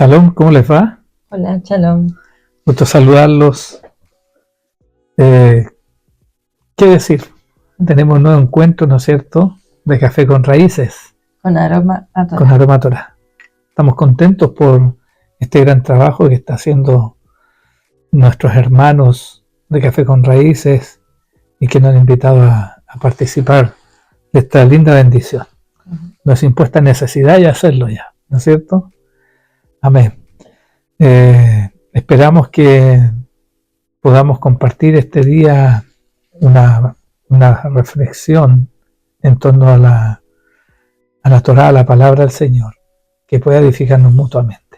Shalom, ¿cómo les va? Hola, Shalom. Gusto saludarlos. ¿Qué decir? Tenemos un nuevo encuentro, ¿no es cierto?, de Café con Raíces, Con aroma a con Torah. Aroma Torah. Estamos contentos por este gran trabajo que está haciendo nuestros hermanos de Café con Raíces y que nos han invitado a participar de esta linda bendición. Nos impuesta necesidad de hacerlo ya, ¿no es cierto? Amén. Esperamos que podamos compartir este día una reflexión en torno a la Torá, a la palabra del Señor, que pueda edificarnos mutuamente.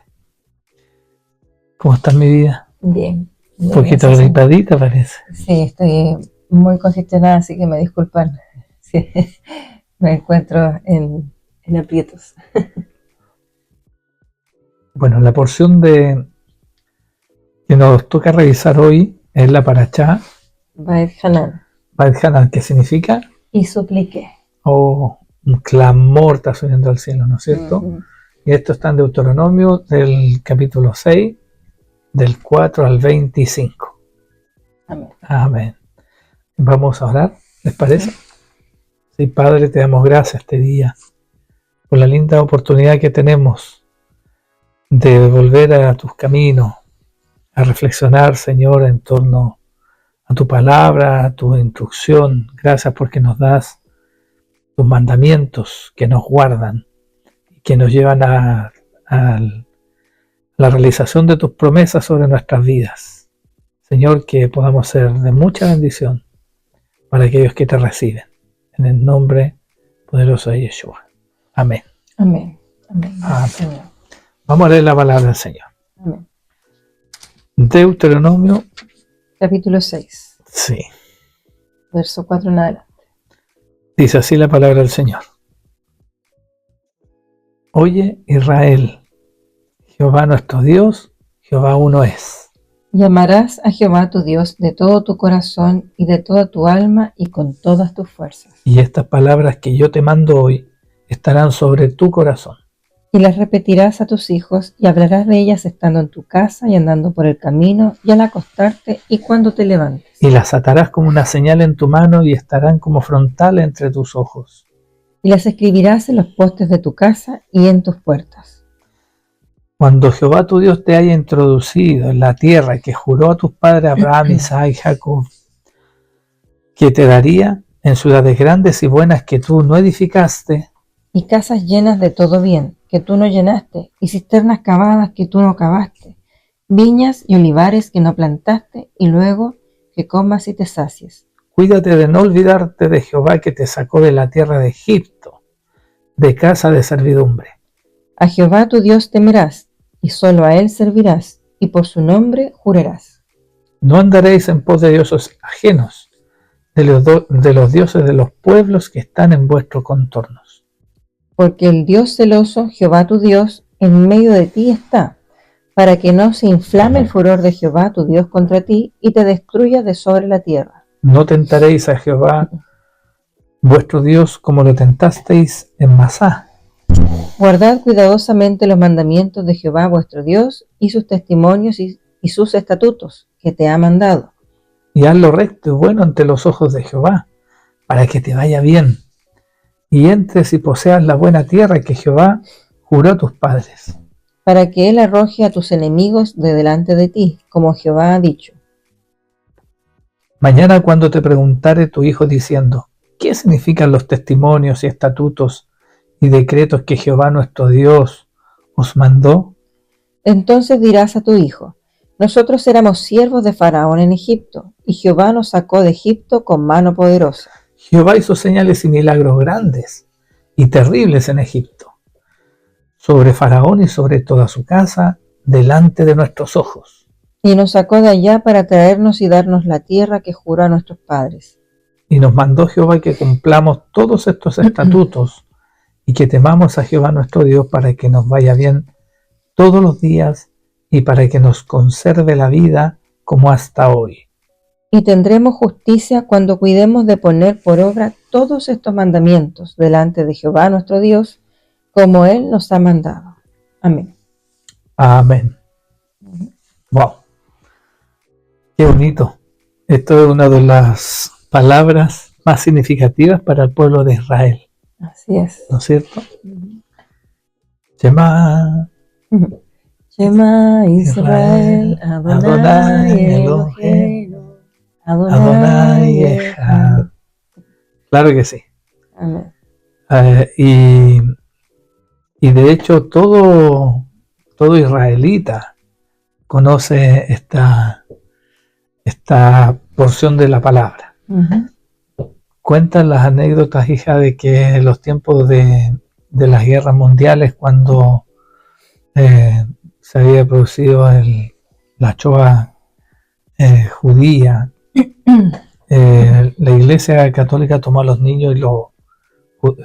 ¿Cómo está mi vida? Bien. Un poquito gripadita parece. Sí, estoy muy congestionada, así que me disculpan si me encuentro en aprietos. Bueno, la porción que nos toca revisar hoy es la Parashá Ba'et Hanan. Ba'et Hanan, que significa Y supliqué. un clamor está subiendo al cielo, ¿no es cierto? Y esto está en Deuteronomio del capítulo 6, del 4 al 25. Amén. Amén. Vamos a orar, ¿les parece? Sí, Padre, te damos gracias este día por la linda oportunidad que tenemos de volver a tus caminos, a reflexionar, Señor, en torno a tu palabra, a tu instrucción. Gracias porque nos das tus mandamientos que nos guardan y que nos llevan a la realización de tus promesas sobre nuestras vidas. Señor, que podamos ser de mucha bendición para aquellos que te reciben. En el nombre poderoso de Yeshua. Amén. Amén. Amén. Amén. Señor. Vamos a leer la palabra del Señor. Amén. Deuteronomio. Capítulo 6. Sí. Verso 4 en adelante. Dice así la palabra del Señor. Oye, Israel, Jehová nuestro Dios, Jehová uno es. Y amarás a Jehová tu Dios de todo tu corazón y de toda tu alma y con todas tus fuerzas. Y estas palabras que yo te mando hoy estarán sobre tu corazón. Y las repetirás a tus hijos y hablarás de ellas estando en tu casa y andando por el camino y al acostarte y cuando te levantes. Y las atarás como una señal en tu mano y estarán como frontal entre tus ojos. Y las escribirás en los postes de tu casa y en tus puertas. Cuando Jehová tu Dios te haya introducido en la tierra que juró a tus padres Abraham, Isaac y Jacob, que te daría en ciudades grandes y buenas que tú no edificaste, y casas llenas de todo bien, que tú no llenaste, y cisternas cavadas que tú no cavaste, viñas y olivares que no plantaste, y luego que comas y te sacies. Cuídate de no olvidarte de Jehová que te sacó de la tierra de Egipto, de casa de servidumbre. A Jehová tu Dios temerás, y solo a él servirás, y por su nombre jurarás. No andaréis en pos de dioses ajenos, de los dioses de los pueblos que están en vuestros contornos. Porque el Dios celoso, Jehová tu Dios, en medio de ti está, para que no se inflame el furor de Jehová tu Dios contra ti, y te destruya de sobre la tierra. No tentaréis a Jehová vuestro Dios como lo tentasteis en Masá. Guardad cuidadosamente los mandamientos de Jehová vuestro Dios, y sus testimonios y sus estatutos, que te ha mandado. Y haz lo recto y bueno ante los ojos de Jehová, para que te vaya bien, y entres y poseas la buena tierra que Jehová juró a tus padres. Para que él arroje a tus enemigos de delante de ti, como Jehová ha dicho. Mañana cuando te preguntare tu hijo diciendo, ¿qué significan los testimonios y estatutos y decretos que Jehová nuestro Dios os mandó? Entonces dirás a tu hijo, nosotros éramos siervos de Faraón en Egipto, y Jehová nos sacó de Egipto con mano poderosa. Jehová hizo señales y milagros grandes y terribles en Egipto, sobre Faraón y sobre toda su casa, delante de nuestros ojos. Y nos sacó de allá para traernos y darnos la tierra que juró a nuestros padres. Y nos mandó Jehová que cumplamos todos estos estatutos y que temamos a Jehová nuestro Dios para que nos vaya bien todos los días y para que nos conserve la vida como hasta hoy. Y tendremos justicia cuando cuidemos de poner por obra todos estos mandamientos delante de Jehová nuestro Dios, como Él nos ha mandado. Amén. Amén. Wow, qué bonito. Esto es una de las palabras más significativas para el pueblo de Israel, Así es. ¿no es cierto? Shema Shema Israel, Israel, Adonai Eloheinu, Adonai Echad. Claro que sí. Amén. Y de hecho todo israelita conoce esta porción de la palabra. Cuentan las anécdotas, hija, de que en los tiempos de las guerras mundiales, cuando se había producido la Shoah judía, la Iglesia Católica tomó a los niños y los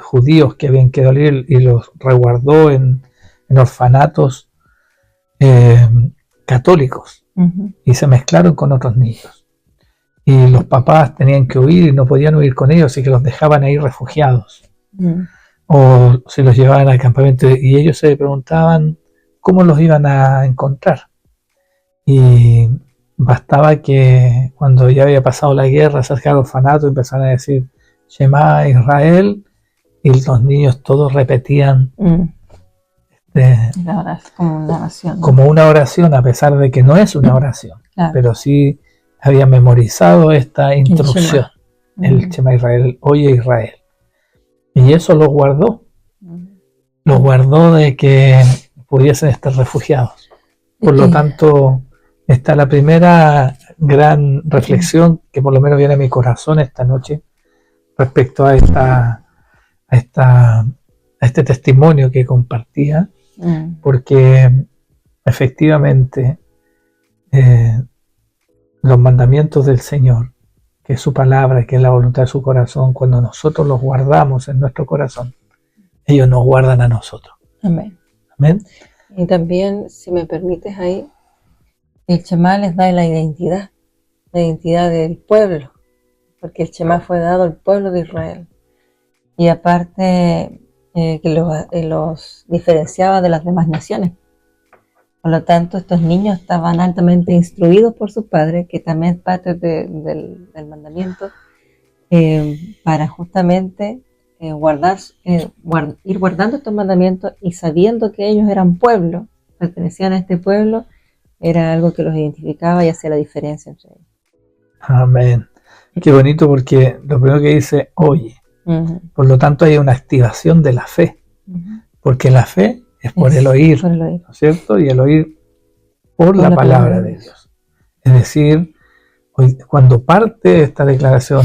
judíos que habían quedado libres y los resguardó en orfanatos católicos, y se mezclaron con otros niños. Y los papás tenían que huir y no podían huir con ellos, así que los dejaban ahí refugiados. O se los llevaban al campamento y ellos se preguntaban cómo los iban a encontrar. Y bastaba que cuando ya había pasado la guerra, se acercaron al orfanato y empezaron a decir Shema Israel, y los niños todos repetían como una oración, a pesar de que no es una oración, claro, pero sí había memorizado esta instrucción, el Shema Israel, oye Israel, y eso lo guardó de que pudiesen estar refugiados. Por lo tanto, está la primera gran reflexión que por lo menos viene a mi corazón esta noche respecto a este testimonio que compartía, porque efectivamente los mandamientos del Señor, que es su palabra, que es la voluntad de su corazón, cuando nosotros los guardamos en nuestro corazón, ellos nos guardan a nosotros. Amén. Amén. Y también, si me permites ahí, el Shema les da la identidad del pueblo, porque el Shema fue dado al pueblo de Israel. Y aparte que los diferenciaba de las demás naciones. Por lo tanto, estos niños estaban altamente instruidos por sus padres, que también es parte del mandamiento, para justamente ir guardando estos mandamientos y sabiendo que ellos eran pueblo, pertenecían a este pueblo, era algo que los identificaba y hacía la diferencia entre ellos. Amén. Qué bonito, porque lo primero que dice, oye, por lo tanto hay una activación de la fe, porque la fe es por el oír, ¿no es cierto? Y el oír por la palabra de Dios. Es decir, cuando parte esta declaración,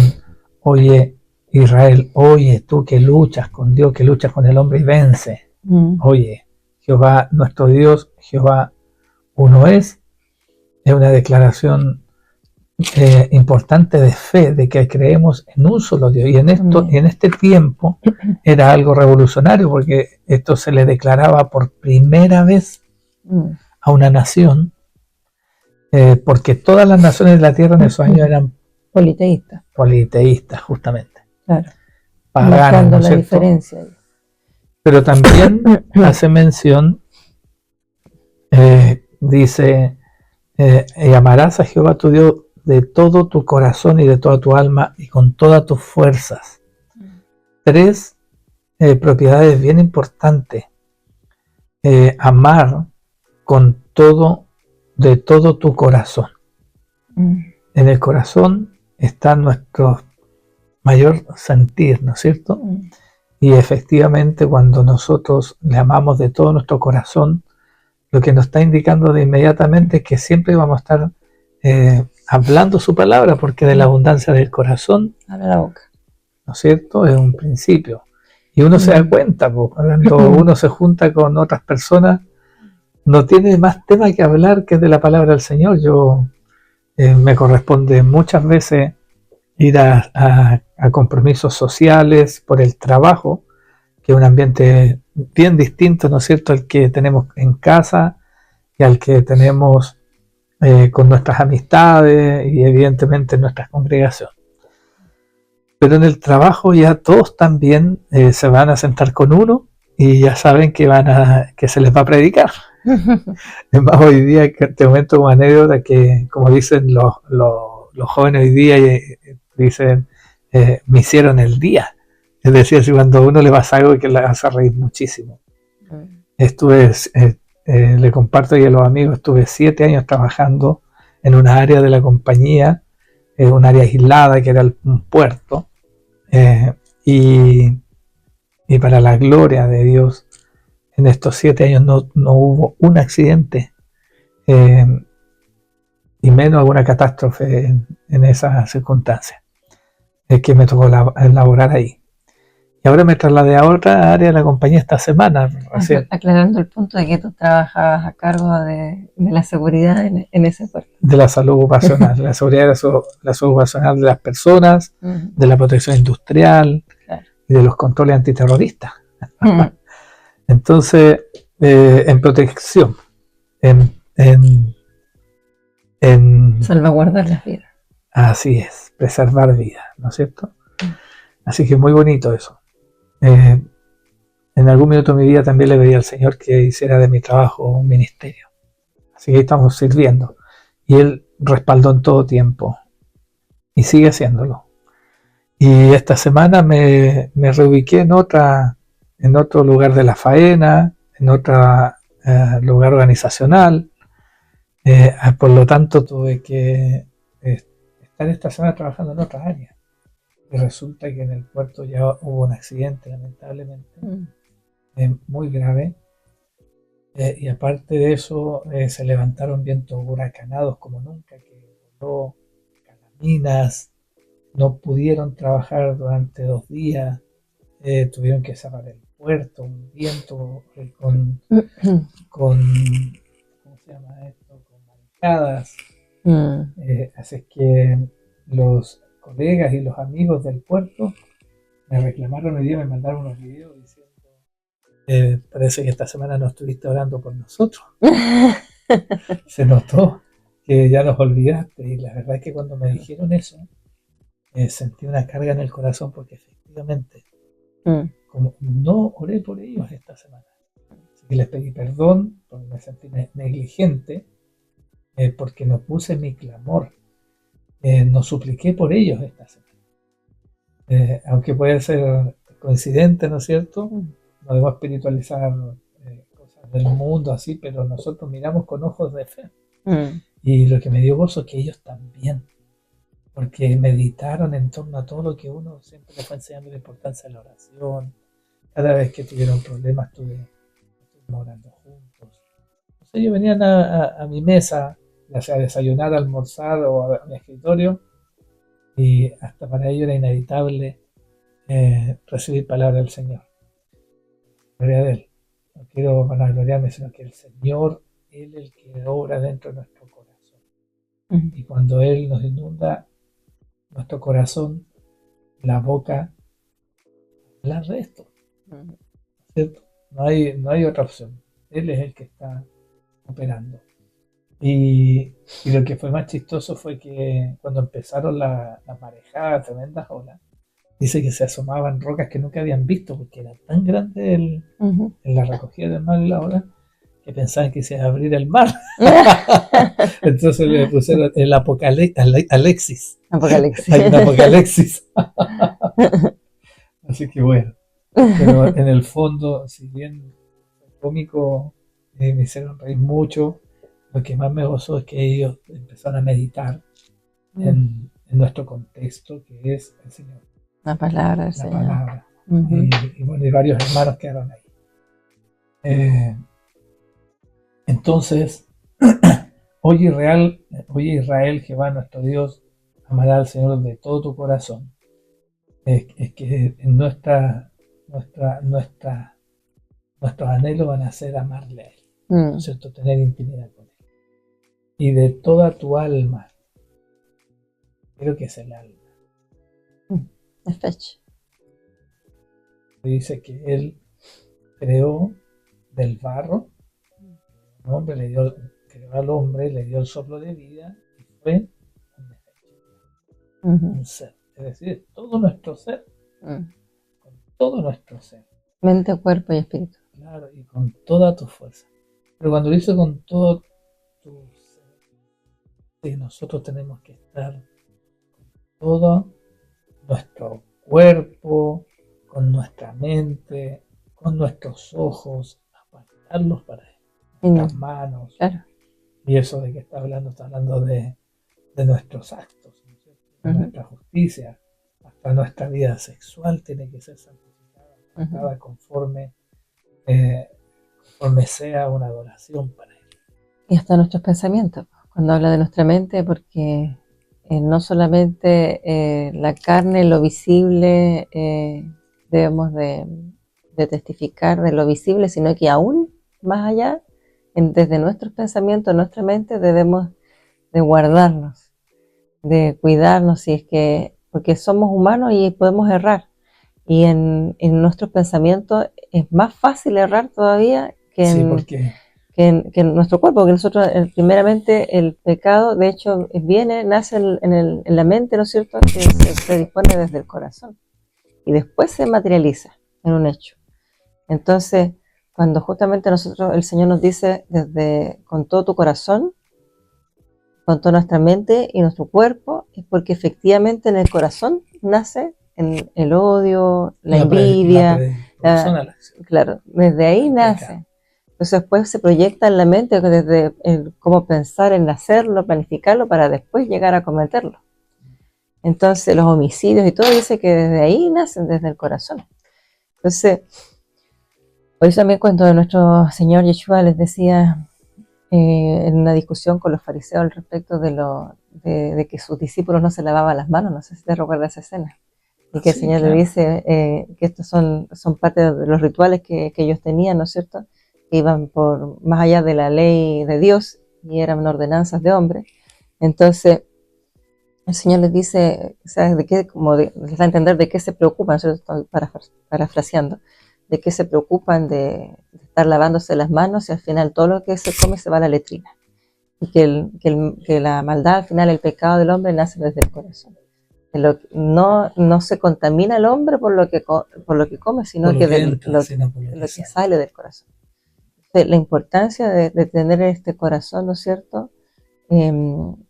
oye Israel, oye tú que luchas con Dios, que luchas con el hombre y vence, oye, Jehová nuestro Dios, Jehová uno es una declaración importante de fe, de que creemos en un solo Dios. Y en este tiempo era algo revolucionario, porque esto se le declaraba por primera vez a una nación, porque todas las naciones de la tierra en esos años eran politeístas, justamente. Claro. Paganos, ¿no es la cierto? Diferencia. Pero también hace mención, dice, y amarás a Jehová tu Dios de todo tu corazón y de toda tu alma y con todas tus fuerzas. 3 propiedades bien importantes. Amar con todo, de todo tu corazón. En el corazón está nuestro mayor sentir, ¿no es cierto? Y efectivamente, cuando nosotros le amamos de todo nuestro corazón, lo que nos está indicando de inmediatamente es que siempre vamos a estar hablando su palabra, porque de la abundancia del corazón abre la boca, ¿no es cierto? Es un principio. Y uno se da cuenta, cuando uno se junta con otras personas, no tiene más tema que hablar que de la palabra del Señor. Yo me corresponde muchas veces ir a compromisos sociales por el trabajo, que es un ambiente bien distinto, ¿no es cierto?, al que tenemos en casa y al que tenemos con nuestras amistades y evidentemente en nuestras congregaciones. Pero en el trabajo ya todos también se van a sentar con uno y ya saben que se les va a predicar. Es más, hoy día que te comento como anécdota que, como dicen los jóvenes hoy día, dicen, me hicieron el día. Es decir, si cuando a uno le pasa algo que le hace reír muchísimo. Estuve, le comparto y a los amigos, estuve 7 años trabajando en una área de la compañía, un área aislada que era un puerto, y para la gloria de Dios, en estos 7 años no hubo un accidente, y menos alguna catástrofe en esas circunstancias. Es que me tocó laborar ahí. Y ahora me trasladé a otra área de la compañía esta semana. Aclarando el punto de que tú trabajabas a cargo de la seguridad en ese puerto. De la salud ocupacional, la seguridad de la salud ocupacional de las personas, de la protección industrial, claro, y de los controles antiterroristas. Entonces, en protección, en salvaguardar las vidas. Así es, preservar vidas, ¿no es cierto? Así que muy bonito eso. En algún minuto de mi vida también le pedí al Señor que hiciera de mi trabajo un ministerio. Así que ahí estamos sirviendo. Y Él respaldó en todo tiempo. Y sigue haciéndolo. Y esta semana me reubiqué en otro lugar de la faena, en otro lugar organizacional. Por lo tanto, tuve que estar esta semana trabajando en otras áreas. Y resulta que en el puerto ya hubo un accidente, lamentablemente, muy grave. Y aparte de eso, se levantaron vientos huracanados como nunca, que voló calaminas, no pudieron trabajar durante 2 días, tuvieron que cerrar el puerto, un viento con ¿cómo se llama esto? Con marejadas. Así es que los colegas y los amigos del puerto me reclamaron hoy día, me mandaron unos videos diciendo, parece que esta semana no estuviste orando por nosotros. Se notó que ya nos olvidaste, y la verdad es que cuando me dijeron eso, sentí una carga en el corazón, porque efectivamente como no oré por ellos esta semana, así que les pedí perdón porque me sentí negligente, porque no puse mi clamor, no supliqué por ellos esta semana, aunque puede ser coincidente, ¿no es cierto? No debemos espiritualizar cosas del mundo así, pero nosotros miramos con ojos de fe. Y lo que me dio gozo es que ellos también, porque meditaron en torno a todo lo que uno siempre les fue enseñando, la importancia de la oración. Cada vez que tuvieron problemas estuvimos orando juntos. O sea, ellos venían a mi mesa, ya sea a desayunar, a almorzar o a mi escritorio, y hasta para ellos era inevitable recibir palabra del Señor. Gloria a Él. No quiero vanagloriarme, sino que el Señor, Él es el que obra dentro de nuestro corazón. Y cuando Él nos inunda nuestro corazón, la boca, habla de esto, ¿cierto? No hay otra opción. Él es el que está operando. Y lo que fue más chistoso fue que cuando empezaron las marejadas, tremendas olas, dice que se asomaban rocas que nunca habían visto, porque era tan grande en la recogida del mar y la ola, que pensaban que se iba a abrir el mar. Entonces le pusieron el Alexis. Hay un Apocalipsis. Así que bueno. Pero en el fondo, si bien cómico, me hicieron reír mucho, lo que más me gozó es que ellos empezaron a meditar en nuestro contexto, que es el Señor. La palabra del La Señor. palabra. Y bueno, y varios hermanos quedaron ahí. Entonces, oye Israel, Jehová nuestro Dios, amará al Señor de todo tu corazón. Es que en nuestros anhelos van a ser amarle a Él, ¿no es cierto? Tener intimidad con Él. Y de toda tu alma, creo que es el alma. Es fecha. Dice que Él creó del barro, un hombre creó al hombre, le dio el soplo de vida y fue un ser. Es decir, todo nuestro ser, con todo nuestro ser. Mente, cuerpo y espíritu. Claro, y con toda tu fuerza. Pero cuando lo hizo con todo tu ser, sí, nosotros tenemos que estar todo nuestro cuerpo, con nuestra mente, con nuestros ojos, apartarlos para él, nuestras manos. Claro. Y eso de que está hablando de nuestros actos, ¿no es cierto? De nuestra justicia. Hasta nuestra vida sexual tiene que ser santificada, apartada conforme sea una adoración para él. Y hasta nuestros pensamientos, cuando habla de nuestra mente, porque no solamente la carne, lo visible, debemos de testificar de lo visible, sino que aún más allá, desde nuestros pensamientos, nuestra mente, debemos de guardarnos, de cuidarnos, si es que, porque somos humanos y podemos errar. Y en nuestros pensamientos es más fácil errar todavía que Sí, en, porque que en nuestro cuerpo, porque nosotros, primeramente, el pecado, de hecho, nace en la mente, ¿no es cierto?, que se dispone desde el corazón y después se materializa en un hecho. Entonces, cuando justamente el Señor nos dice con todo tu corazón, con toda nuestra mente y nuestro cuerpo, es porque efectivamente en el corazón nace el odio, la envidia, claro, desde ahí nace. Entonces después se proyecta en la mente desde cómo pensar en hacerlo, planificarlo para después llegar a cometerlo. Entonces los homicidios y todo dice que desde ahí nacen, desde el corazón. Entonces, por eso también cuando nuestro Señor Yeshua les decía en una discusión con los fariseos al respecto de que sus discípulos no se lavaban las manos, no sé si te recuerdas esa escena, y que el Señor le dice que estos son parte de los rituales que ellos tenían, ¿no es cierto?, que iban por más allá de la ley de Dios y eran ordenanzas de hombre. Entonces el Señor les dice, ¿sabes de qué? Les da a entender de qué se preocupan, yo estoy parafraseando, de qué se preocupan de estar lavándose las manos y al final todo lo que se come se va a la letrina. Y que la maldad, al final el pecado del hombre nace desde el corazón. No se contamina el hombre por lo que come, sino por lo que sale del corazón. Entonces, la importancia de tener este corazón, ¿no es cierto?, en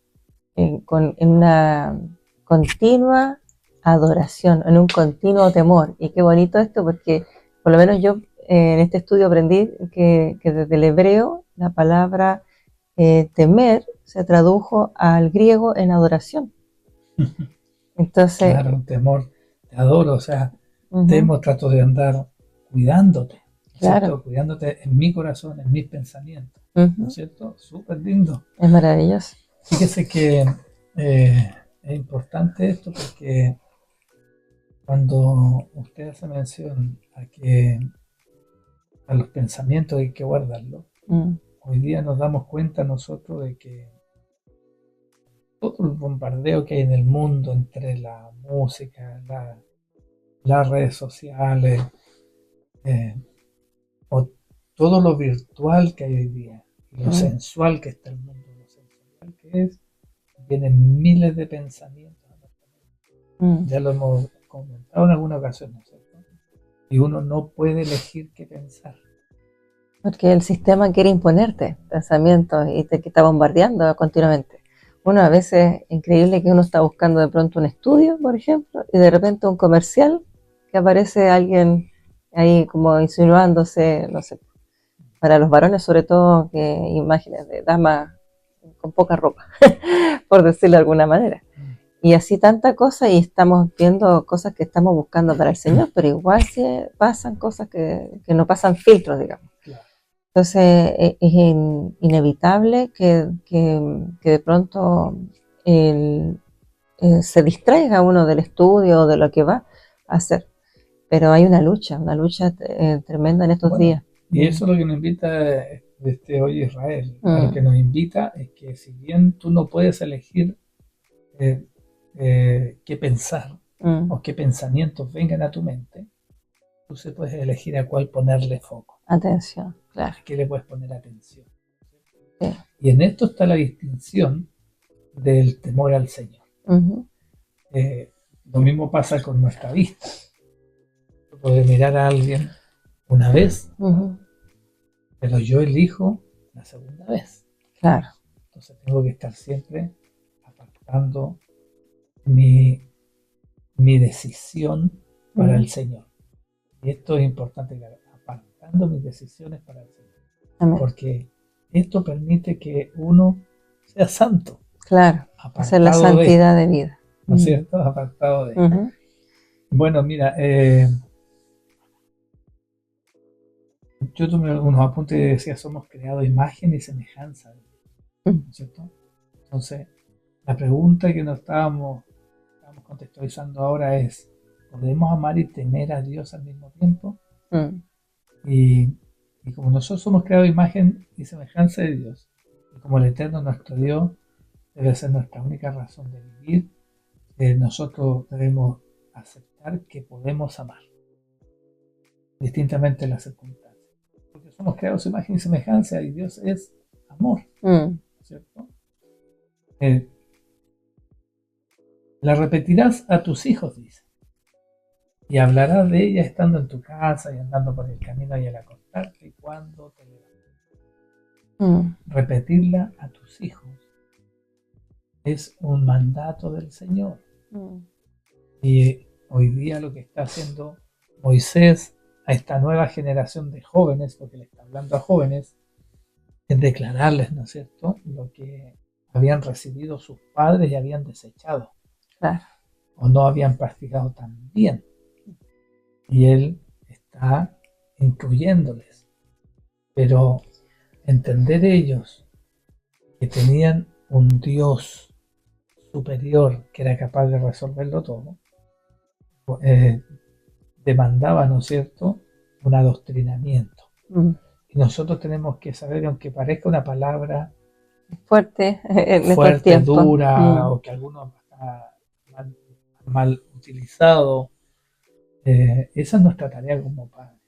una continua adoración, en un continuo temor. Y qué bonito esto, porque por lo menos yo en este estudio aprendí que desde el hebreo la palabra temer se tradujo al griego en adoración. Entonces, claro, temor, te adoro, o sea, temo, trato de andar cuidándote, ¿no es cierto? Cuidándote en mi corazón, en mis pensamientos, ¿no es cierto? Súper lindo. Es maravilloso. Fíjese que es importante esto porque cuando usted hace mención a los pensamientos hay que guardarlos, hoy día nos damos cuenta nosotros de que todo el bombardeo que hay en el mundo entre la música, las redes sociales, o todo lo virtual que hay hoy día, lo sensual que está el mundo, lo sensual que es, vienen miles de pensamientos. Ya lo hemos comentado en alguna ocasión, ¿no es cierto? Y uno no puede elegir qué pensar. Porque el sistema quiere imponerte pensamientos y te está bombardeando continuamente. Uno a veces, increíble que uno está buscando de pronto un estudio, por ejemplo, y de repente un comercial que aparece alguien ahí como insinuándose, no sé, para los varones sobre todo, que imágenes de damas con poca ropa, por decirlo de alguna manera. Y así tanta cosa, y estamos viendo cosas que estamos buscando para el Señor, pero igual pasan cosas que no pasan filtros, digamos. Entonces es inevitable que de pronto se distraiga uno del estudio o de lo que va a hacer. Pero hay una lucha tremenda en estos días. Y eso es lo que nos invita hoy Israel. Lo que nos invita es que si bien tú no puedes elegir qué pensar o qué pensamientos vengan a tu mente, tú se puedes elegir a cuál ponerle foco. Atención, claro. ¿A qué le puedes poner atención? Sí. Y en esto está la distinción del temor al Señor. Lo mismo pasa con nuestra vista. Tú puedes mirar a alguien una vez, pero yo elijo una segunda vez. Claro. Entonces tengo que estar siempre apartando mi decisión para el Señor. Y esto es importante, apartando mis decisiones para el Señor. Amén. Porque esto permite que uno sea santo. Claro, esa es la santidad de vida. ¿No es cierto? Apartado de. Bueno, mira, yo tomé unos apuntes y decía, somos creados imagen y semejanza, ¿no es cierto? Entonces, la pregunta que nos estábamos contextualizando ahora es, ¿podemos amar y temer a Dios al mismo tiempo? Y como nosotros somos creados imagen y semejanza de Dios, y como el Eterno nuestro Dios debe ser nuestra única razón de vivir, nosotros debemos aceptar que podemos amar, distintamente de las circunstancias. Porque somos creados imagen y semejanza y Dios es amor, ¿cierto? La repetirás a tus hijos, dice, y hablarás de ella estando en tu casa y andando por el camino y al acostarte y cuando te levantes. Repetirla a tus hijos es un mandato del Señor. Y hoy día lo que está haciendo Moisés a esta nueva generación de jóvenes, porque le está hablando a jóvenes, es declararles, ¿no es cierto?, lo que habían recibido sus padres y habían desechado. Claro. O no habían practicado tan bien. Y él está incluyéndoles. Pero entender ellos que tenían un Dios superior que era capaz de resolverlo todo, demandaba, ¿no es cierto?, un adoctrinamiento. Y nosotros tenemos que saber, aunque parezca una palabra fuerte, dura, o que algunos han mal utilizado, esa es nuestra tarea como padres,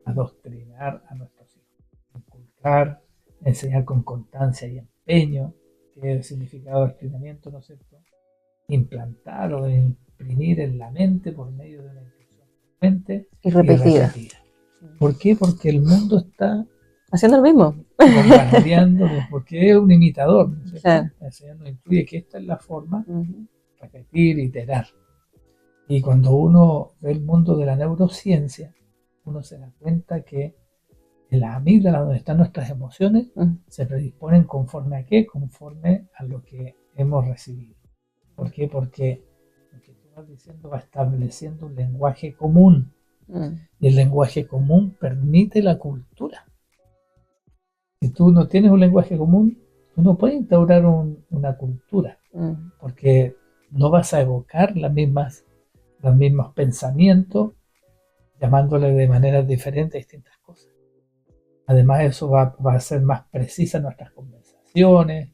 adoctrinar a nuestros hijos, inculcar, enseñar con constancia y empeño, que es el significado de adoctrinamiento, ¿no es cierto?, implantar o imprimir en la mente por medio de una instrucción frecuente y repetida. ¿Por qué? Porque el mundo está haciendo lo mismo, bombardeando, porque es un imitador, ¿no es cierto? Claro. El Señor nos instruye que esta es la forma, repetir, iterar. Y cuando uno ve el mundo de la neurociencia, uno se da cuenta que en las amígdalas, donde están nuestras emociones, se predisponen conforme a qué, conforme a lo que hemos recibido. ¿Por qué? Porque lo que tú vas diciendo va estableciendo un lenguaje común. Y el lenguaje común permite la cultura. Si tú no tienes un lenguaje común, tú no puedes instaurar una cultura, porque no vas a evocar los mismos pensamientos, llamándole de maneras diferentes a distintas cosas. Además, eso va a ser más precisa en nuestras conversaciones,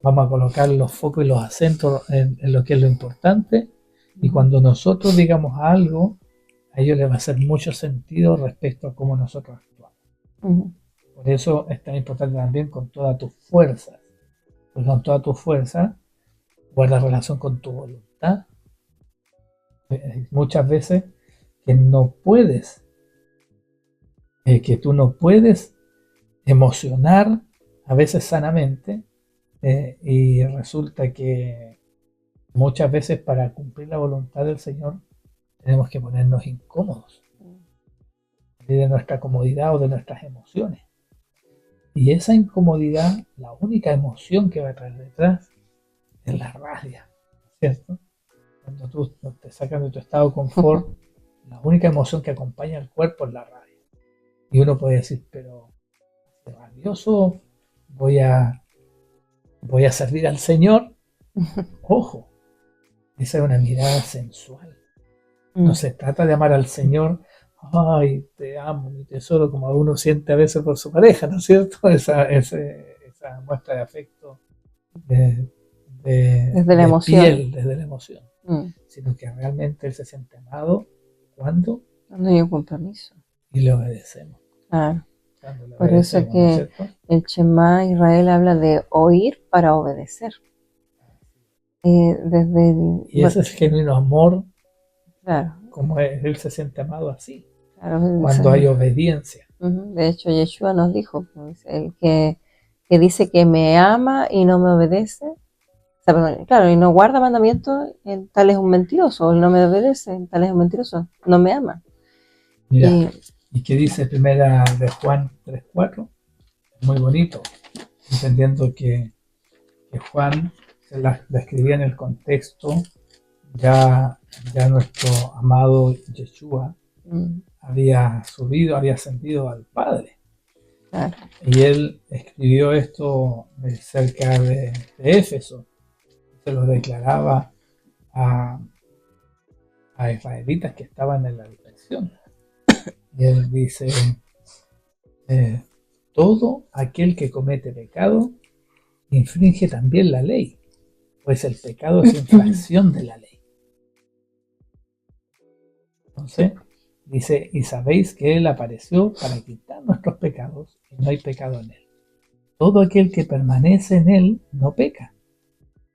vamos a colocar los focos y los acentos en lo que es lo importante, y cuando nosotros digamos algo, a ellos les va a hacer mucho sentido respecto a cómo nosotros actuamos. Por eso es tan importante también con todas tus fuerzas, porque con toda tu fuerza guarda relación con tu voluntad. Muchas veces que tú no puedes emocionar, a veces sanamente, y resulta que muchas veces para cumplir la voluntad del Señor tenemos que ponernos incómodos de nuestra comodidad o de nuestras emociones. Y esa incomodidad, la única emoción que va a traer detrás es la rabia, ¿cierto? Cuando tú te sacas de tu estado de confort, la única emoción que acompaña al cuerpo es la rabia. Y uno puede decir, pero rabioso, voy a servir al Señor. Ojo, esa es una mirada sensual. No se trata de amar al Señor, ay, te amo, mi tesoro, como uno siente a veces por su pareja, ¿no es cierto? Esa muestra de afecto desde la emoción. Desde la emoción. Sino que realmente él se siente amado cuando hay un compromiso. Y le obedecemos. Por eso que el Shema Israel habla de oír para obedecer. Y ese es el genuino amor, claro. como él se siente amado así, Claro, cuando hay obediencia. De hecho, Yeshua nos dijo, pues, el que dice que me ama y no me obedece, o sea, perdón, claro, y no guarda mandamientos, tal es un mentiroso, y no me obedece, tal es un mentiroso, no me ama. Mira, ¿y qué dice primera de Juan 3:4? Muy bonito, entendiendo que Juan se la escribía en el contexto, ya nuestro amado Yeshua había subido, había ascendido al Padre. Claro. Y él escribió esto cerca de Éfeso, se lo declaraba a israelitas que estaban en la dispersión. Y él dice, todo aquel que comete pecado infringe también la ley, pues el pecado es infracción de la ley. Entonces, dice, y sabéis que Él apareció para quitar nuestros pecados y no hay pecado en Él. Todo aquel que permanece en Él no peca.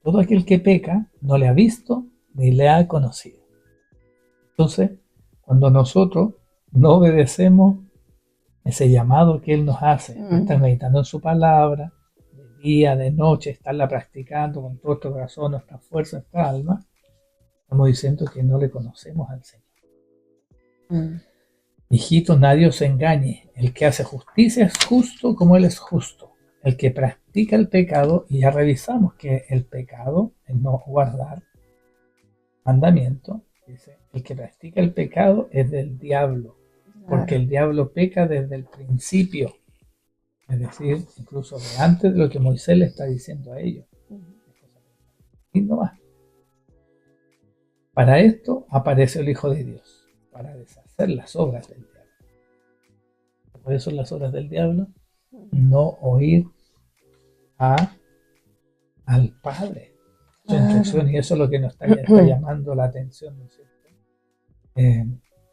Todo aquel que peca no le ha visto ni le ha conocido. Entonces, cuando nosotros no obedecemos ese llamado que Él nos hace, estar meditando en su palabra, de día, de noche, estarla practicando con todo nuestro corazón, nuestra fuerza, nuestra alma, estamos diciendo que no le conocemos al Señor. Hijitos, nadie os engañe. El que hace justicia es justo como Él es justo. El que practica el pecado, y ya revisamos que el pecado, el no guardar mandamiento, dice, el que practica el pecado es del diablo, porque el diablo peca desde el principio, es decir, incluso de antes de lo que Moisés le está diciendo a ellos. Y no más. Para esto aparece el Hijo de Dios, para deshacer las obras del diablo. Por eso las obras del diablo, no oír al Padre, su instrucción, y eso es lo que nos está llamando la atención, ¿no es cierto?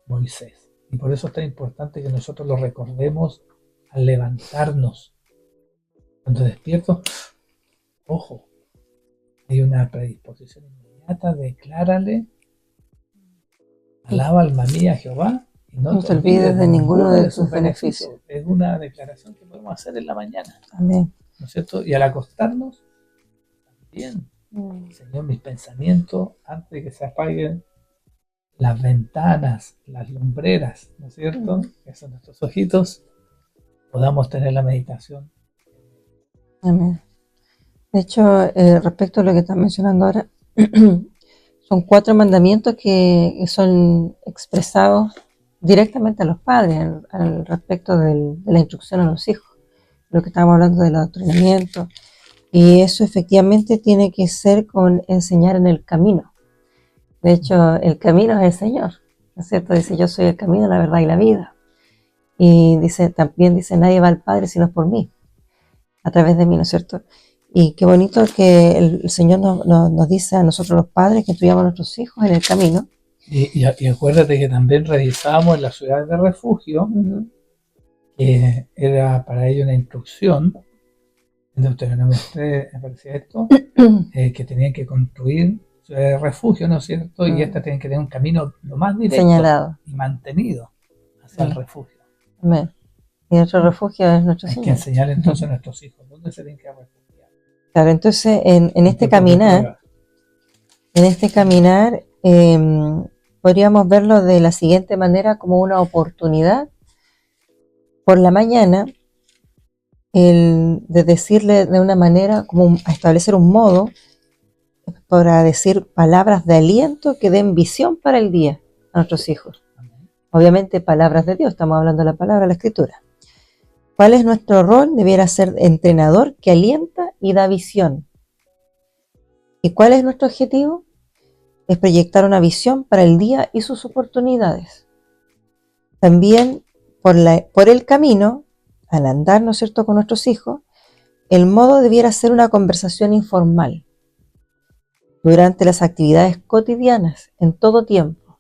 Moisés. Y por eso es tan importante que nosotros lo recordemos al levantarnos. Cuando despierto, ojo, hay una predisposición inmediata, declárale, alaba alma mía a Jehová, y no te olvides de ninguno de sus beneficios. Es una declaración que podemos hacer en la mañana. Amén. ¿No es cierto? Y al acostarnos, también, Señor, mis pensamientos, antes de que se apaguen las ventanas, las lumbreras, ¿no es cierto? Que son nuestros ojitos, podamos tener la meditación. Amén. De hecho, respecto a lo que estás mencionando ahora, son 4 mandamientos que son expresados directamente a los padres al respecto de la instrucción a los hijos, lo que estábamos hablando del adoctrinamiento, y eso efectivamente tiene que ser con enseñar en el camino. De hecho, el camino es el Señor, ¿no es cierto? Dice, yo soy el camino, la verdad y la vida. Y también dice, nadie va al Padre sino por mí, a través de mí, ¿no es cierto? Y qué bonito que el Señor nos dice a nosotros los padres que instruyamos a nuestros hijos en el camino. Y acuérdate que también revisábamos en las ciudades de refugio, que era para ellos una instrucción, en Deuteronomio 3 aparecía esto, que tenían que construir ciudades de refugio, ¿no es cierto? Y estas tienen que tener un camino lo más directo señalado y mantenido hacia el refugio. Amén. Y nuestro refugio es nuestro Señor. Hay que enseñar entonces a nuestros hijos dónde se tienen que refugiar. Claro, entonces en este caminar, podríamos verlo de la siguiente manera, como una oportunidad por la mañana, de decirle de una manera, como a establecer un modo para decir palabras de aliento que den visión para el día a nuestros hijos. Obviamente palabras de Dios, estamos hablando de la palabra de la Escritura. ¿Cuál es nuestro rol? Debiera ser entrenador que alienta y da visión. ¿Y cuál es nuestro objetivo? Es proyectar una visión para el día y sus oportunidades. También por el camino, al andar, ¿no es cierto?, con nuestros hijos, el modo debiera ser una conversación informal durante las actividades cotidianas, en todo tiempo.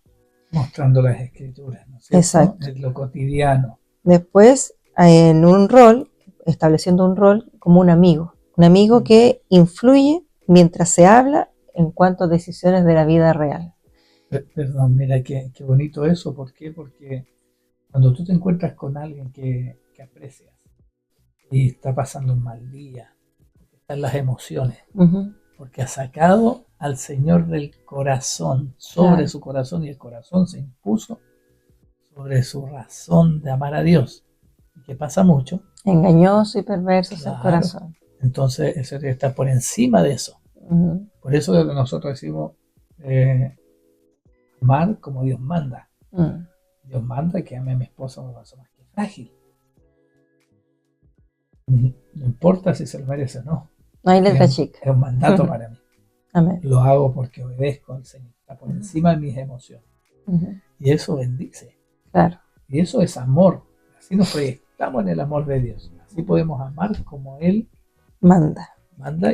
Mostrando las Escrituras, ¿no es cierto? Exacto. En lo cotidiano. Después, en un rol, estableciendo un rol como un amigo que influye mientras se habla en cuanto a decisiones de la vida real. Perdón, mira qué bonito eso. ¿Por qué? Porque Cuando tú te encuentras con alguien que aprecias y está pasando un mal día, están las emociones, porque ha sacado al Señor del corazón, sobre Claro. su corazón, y el corazón se impuso sobre su razón de amar a Dios. Y que pasa mucho. Engañoso y perverso es el Claro. corazón. Entonces, eso está por encima de eso. Por eso es lo que nosotros decimos, amar como Dios manda. Dios manda que ame a mi esposa como persona más que frágil. No importa si se lo merece o no. No hay letra chica. Es un mandato para mí. Amén. Lo hago porque obedezco al Señor. Está por encima de mis emociones. Y eso bendice. Claro. Y eso es amor. Así nos proyectamos en el amor de Dios. Así podemos amar como Él manda.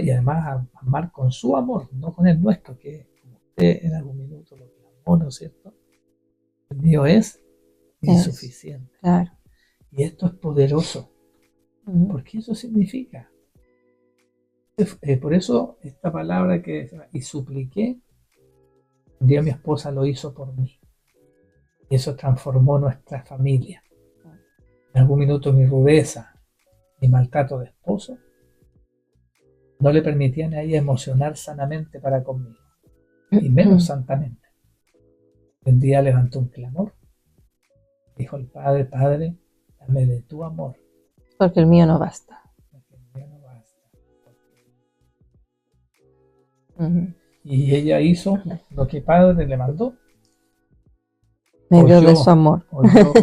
Y además amar con su amor, no con el nuestro, que como usted en algún minuto lo clamó, ¿no es cierto? El mío es insuficiente. Claro. Y esto es poderoso. Porque eso significa. Por eso esta palabra que y supliqué, un día mi esposa lo hizo por mí. Y eso transformó nuestra familia. En algún minuto mi rudeza, mi maltrato de esposo, no le permitían a ella emocionar sanamente para conmigo, y menos santamente. Un día levantó un clamor, dijo el Padre, Padre, dame de tu amor. Porque el mío no basta. Porque el mío no basta. Y ella hizo lo que Padre le mandó. Me dio de su amor.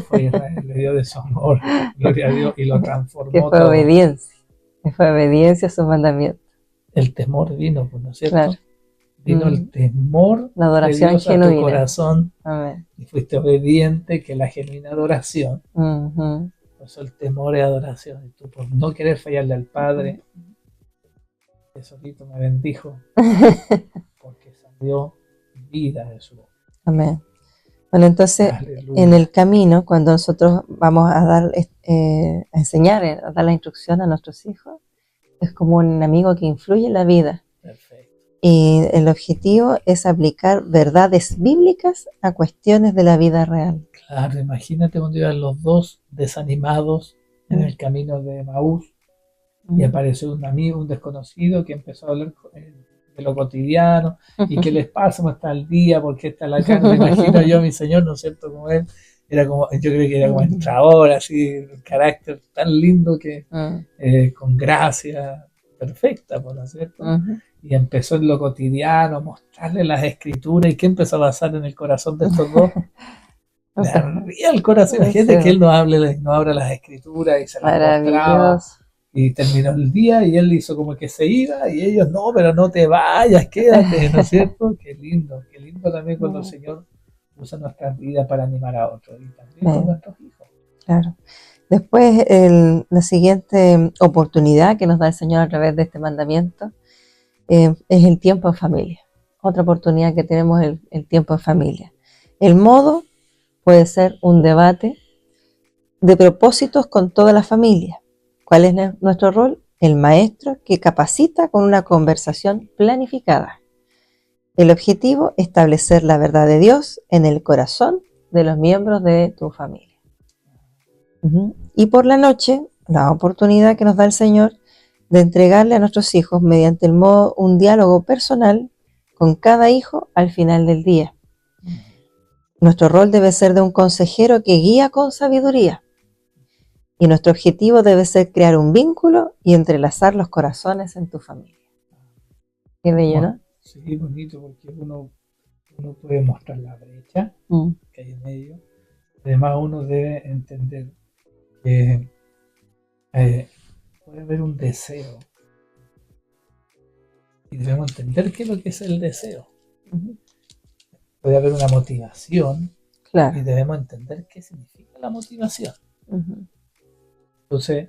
Fue Israel, le dio de su amor, gloria a Dios, y lo transformó. Que fue todo. Obediencia. Que fue obediencia a sus mandamientos. El temor vino, ¿no es cierto? Claro. Vino el temor la adoración de Dios genuina. A tu corazón. Amén. Y fuiste obediente, que la genuina adoración. Por eso el temor es adoración. Y tú, por no querer fallarle al Padre, que solito me bendijo, porque salió vida de su boca. Amén. Bueno, entonces, aleluya. En el camino, cuando nosotros vamos a dar, a enseñar, a dar la instrucción a nuestros hijos, es como un amigo que influye en la vida. Perfecto. Y el objetivo es aplicar verdades bíblicas a cuestiones de la vida real. Claro, imagínate cuando iban los dos desanimados en el camino de Emaús y apareció un amigo, un desconocido que empezó a hablar de lo cotidiano y qué les pasa, cómo está el día, por qué está la carne. Me imagino yo a mi Señor, ¿no es cierto? Como él, era como, yo creo que era como entrador, así, un carácter tan lindo que con gracia perfecta, ¿no es cierto? Y empezó en lo cotidiano a mostrarle las escrituras. ¿Y qué empezó a pasar en el corazón de estos dos? Le ardía el corazón. Imagínate que él no abra las escrituras y se las mostraba. Y terminó el día y él hizo como que se iba y ellos, no, pero no te vayas, quédate, ¿no es cierto? Qué lindo también cuando el Señor usa nuestras vidas para animar a otros y también con nuestros hijos. Claro. Después, la siguiente oportunidad que nos da el Señor a través de este mandamiento es el tiempo en familia. Otra oportunidad que tenemos es el tiempo en familia. El modo puede ser un debate de propósitos con toda la familia. ¿Cuál es nuestro rol? El maestro que capacita con una conversación planificada. El objetivo, establecer la verdad de Dios en el corazón de los miembros de tu familia. Y por la noche, la oportunidad que nos da el Señor de entregarle a nuestros hijos mediante el modo un diálogo personal con cada hijo al final del día. Nuestro rol debe ser de un consejero que guía con sabiduría. Y nuestro objetivo debe ser crear un vínculo y entrelazar los corazones en tu familia. Qué bello, ¿no? Sí, bonito, porque uno puede mostrar la brecha que hay en medio. Además, uno debe entender que puede haber un deseo. Y debemos entender qué es lo que es el deseo. Puede haber una motivación. Claro. Y debemos entender qué significa la motivación. Entonces,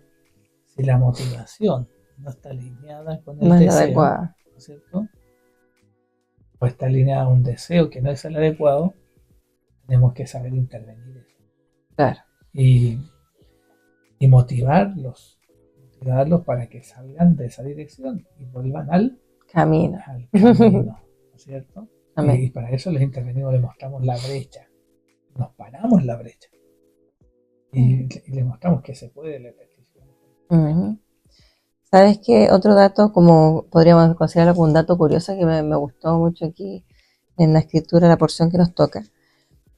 si la motivación no está alineada con el deseo, ¿no es cierto? O está alineada a un deseo que no es el adecuado, tenemos que saber intervenir eso. Claro. Y motivarlos para que salgan de esa dirección y vuelvan al camino, ¿no es cierto? Amén. Y para eso les intervenimos, les mostramos la brecha, nos paramos la brecha. y le mostramos que se puede leer la escritura. Ujú. ¿Sabes qué? Otro dato, como podríamos considerarlo como un dato curioso que me gustó mucho aquí en la escritura, la porción que nos toca.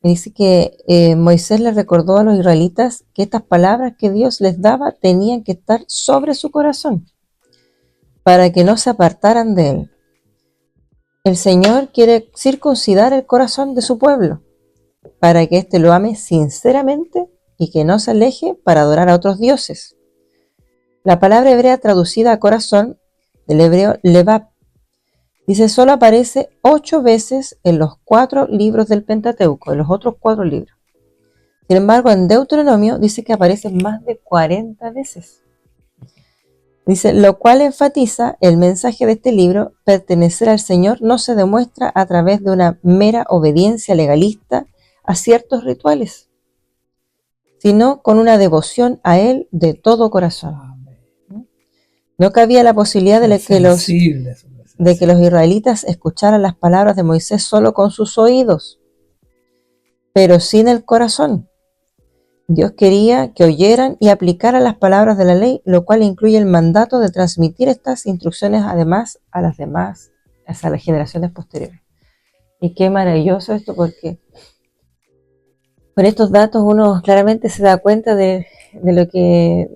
Dice que Moisés le recordó a los israelitas que estas palabras que Dios les daba tenían que estar sobre su corazón para que no se apartaran de él. El Señor quiere circuncidar el corazón de su pueblo para que éste lo ame sinceramente y que no se aleje para adorar a otros dioses. La palabra hebrea traducida a corazón, del hebreo levab, dice solo aparece 8 veces en los 4 libros del Pentateuco, en los otros 4 libros. Sin embargo, en Deuteronomio dice que aparece más de 40 veces. Dice, lo cual enfatiza el mensaje de este libro: pertenecer al Señor no se demuestra a través de una mera obediencia legalista a ciertos rituales, sino con una devoción a Él de todo corazón. Amén. No cabía la posibilidad de que los israelitas escucharan las palabras de Moisés solo con sus oídos, pero sin el corazón. Dios quería que oyeran y aplicaran las palabras de la ley, lo cual incluye el mandato de transmitir estas instrucciones además a las generaciones posteriores. Y qué maravilloso esto, porque con estos datos uno claramente se da cuenta de lo que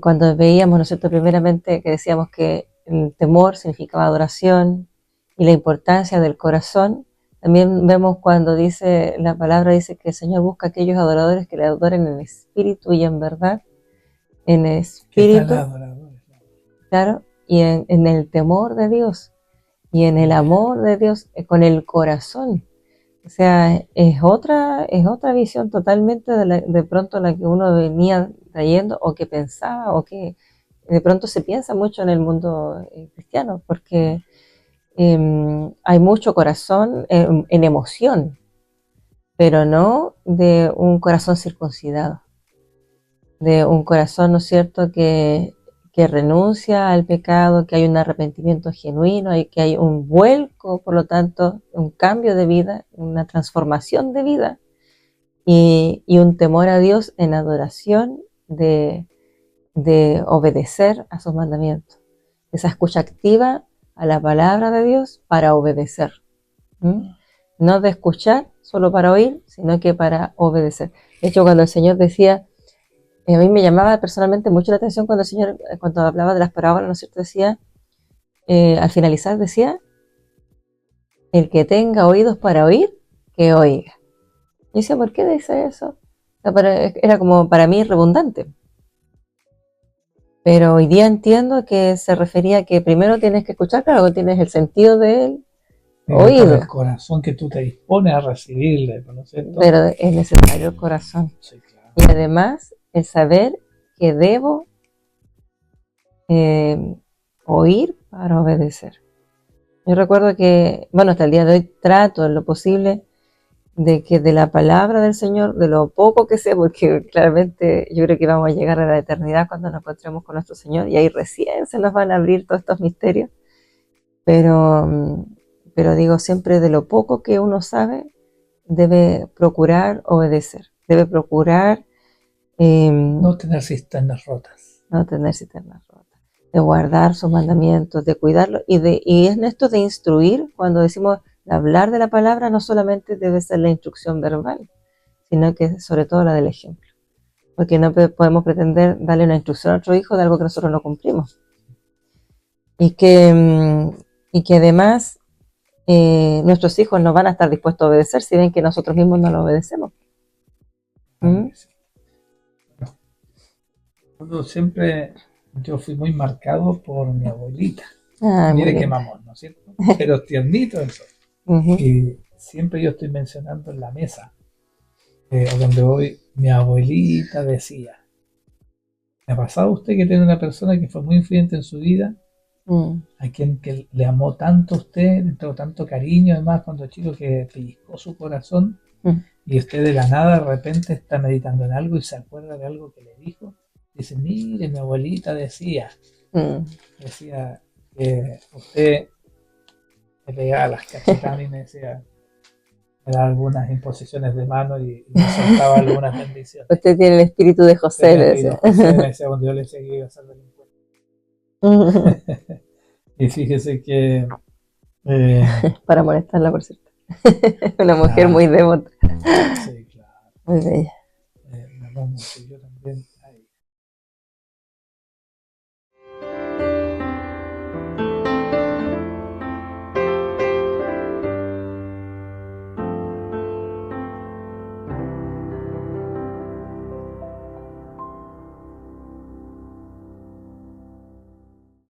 cuando veíamos, ¿no es cierto?, primeramente que decíamos que el temor significaba adoración y la importancia del corazón. También vemos cuando dice, la palabra dice que el Señor busca a aquellos adoradores que le adoren en espíritu y en verdad, en espíritu, claro, y en el temor de Dios y en el amor de Dios, con el corazón. O sea, es otra visión totalmente de pronto la que uno venía trayendo o que pensaba o que de pronto se piensa mucho en el mundo cristiano, porque hay mucho corazón en emoción, pero no de un corazón circuncidado, de un corazón, ¿no es cierto?, que renuncia al pecado, que hay un arrepentimiento genuino y que hay un vuelco, por lo tanto, un cambio de vida, una transformación de vida y un temor a Dios en adoración de obedecer a sus mandamientos. Esa escucha activa a la palabra de Dios para obedecer. No de escuchar solo para oír, sino que para obedecer. De hecho, cuando el Señor decía, a mí me llamaba personalmente mucho la atención cuando el Señor, cuando hablaba de las parábolas, ¿no es cierto?, decía, al finalizar decía, el que tenga oídos para oír, que oiga. Y decía, ¿por qué dice eso? O sea, era como para mí redundante. Pero hoy día entiendo que se refería a que primero tienes que escuchar, claro, que tienes el sentido del oído. El corazón que tú te dispones a recibirle, ¿no es cierto? Pero es necesario el corazón. Sí, claro. Y además el saber que debo oír para obedecer. Yo recuerdo que, bueno, hasta el día de hoy trato en lo posible de que de la palabra del Señor, de lo poco que sé, porque claramente yo creo que vamos a llegar a la eternidad cuando nos encontremos con nuestro Señor y ahí recién se nos van a abrir todos estos misterios, pero digo, siempre de lo poco que uno sabe debe procurar obedecer, debe procurar no tener cisternas rotas, de guardar sus mandamientos, de cuidarlo y es esto de instruir. Cuando decimos hablar de la palabra, no solamente debe ser la instrucción verbal, sino que sobre todo la del ejemplo, porque no podemos pretender darle una instrucción a otro hijo de algo que nosotros no cumplimos y que además nuestros hijos no van a estar dispuestos a obedecer si ven que nosotros mismos no lo obedecemos. Siempre yo fui muy marcado por mi abuelita. Mire qué mamón, ¿no es cierto? Pero tiernito eso. Y siempre yo estoy mencionando en la mesa, donde voy, mi abuelita decía, ¿me ha pasado a usted que tiene una persona que fue muy influyente en su vida? A quien que le amó tanto a usted, le entregó tanto cariño, además cuando chico, que pellizcó su corazón, y usted de la nada de repente está meditando en algo y se acuerda de algo que le dijo? Dice, mire, mi abuelita decía que usted me pegaba las cachetadas y me decía, me daba algunas imposiciones de mano y me soltaba algunas bendiciones. Usted tiene el espíritu de José, Tenía le que ir a decía. José, me decía cuando yo le decía que iba a ser delincuente. Y fíjese que Para molestarla, por cierto. Una mujer claro, muy devota, sí, claro, muy bella. me amó mucho. Yo también